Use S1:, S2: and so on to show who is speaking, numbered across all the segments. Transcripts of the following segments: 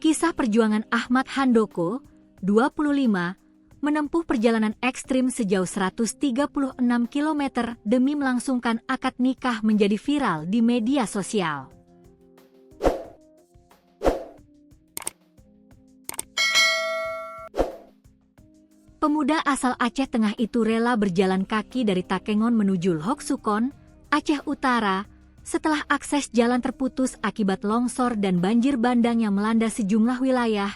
S1: Kisah perjuangan Ahmad Handoko, 25, menempuh perjalanan ekstrim sejauh 136 km demi melangsungkan akad nikah menjadi viral di media sosial. Pemuda asal Aceh Tengah itu rela berjalan kaki dari Takengon menuju Lhokseukkon, Aceh Utara, setelah akses jalan terputus akibat longsor dan banjir bandang yang melanda sejumlah wilayah.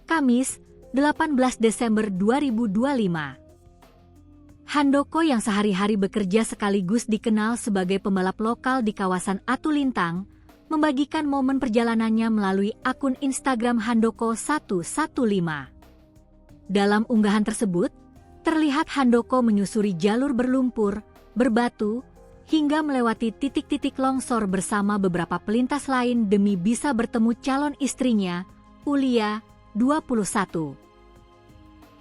S1: Kamis, 18 Desember 2025. Handoko yang sehari-hari bekerja sekaligus dikenal sebagai pembalap lokal di kawasan Atulintang, membagikan momen perjalanannya melalui akun Instagram Handoko 115. Dalam unggahan tersebut, terlihat Handoko menyusuri jalur berlumpur, berbatu, hingga melewati titik-titik longsor bersama beberapa pelintas lain demi bisa bertemu calon istrinya, Ulia, 21.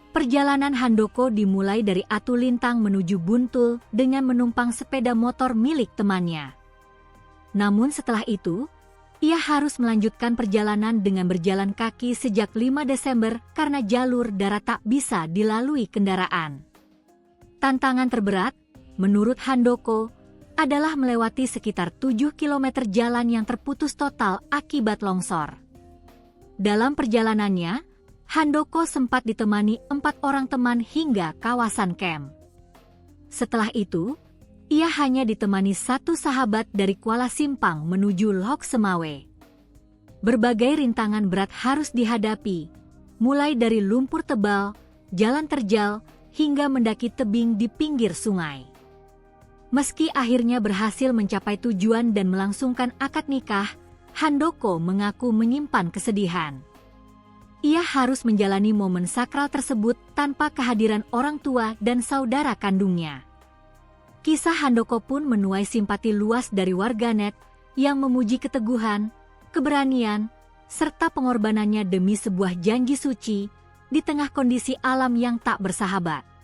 S1: Perjalanan Handoko dimulai dari Atulintang menuju Buntul dengan menumpang sepeda motor milik temannya. Namun setelah itu, ia harus melanjutkan perjalanan dengan berjalan kaki sejak 5 Desember karena jalur darat tak bisa dilalui kendaraan. Tantangan terberat, menurut Handoko, adalah melewati sekitar 7 km jalan yang terputus total akibat longsor. Dalam perjalanannya, Handoko sempat ditemani 4 orang teman hingga kawasan camp. Setelah itu, ia hanya ditemani satu sahabat dari Kuala Simpang menuju Lhok Semawe. Berbagai rintangan berat harus dihadapi, mulai dari lumpur tebal, jalan terjal, hingga mendaki tebing di pinggir sungai. Meski akhirnya berhasil mencapai tujuan dan melangsungkan akad nikah, Handoko mengaku menyimpan kesedihan. Ia harus menjalani momen sakral tersebut tanpa kehadiran orang tua dan saudara kandungnya. Kisah Handoko pun menuai simpati luas dari warganet yang memuji keteguhan, keberanian, serta pengorbanannya demi sebuah janji suci di tengah kondisi alam yang tak bersahabat.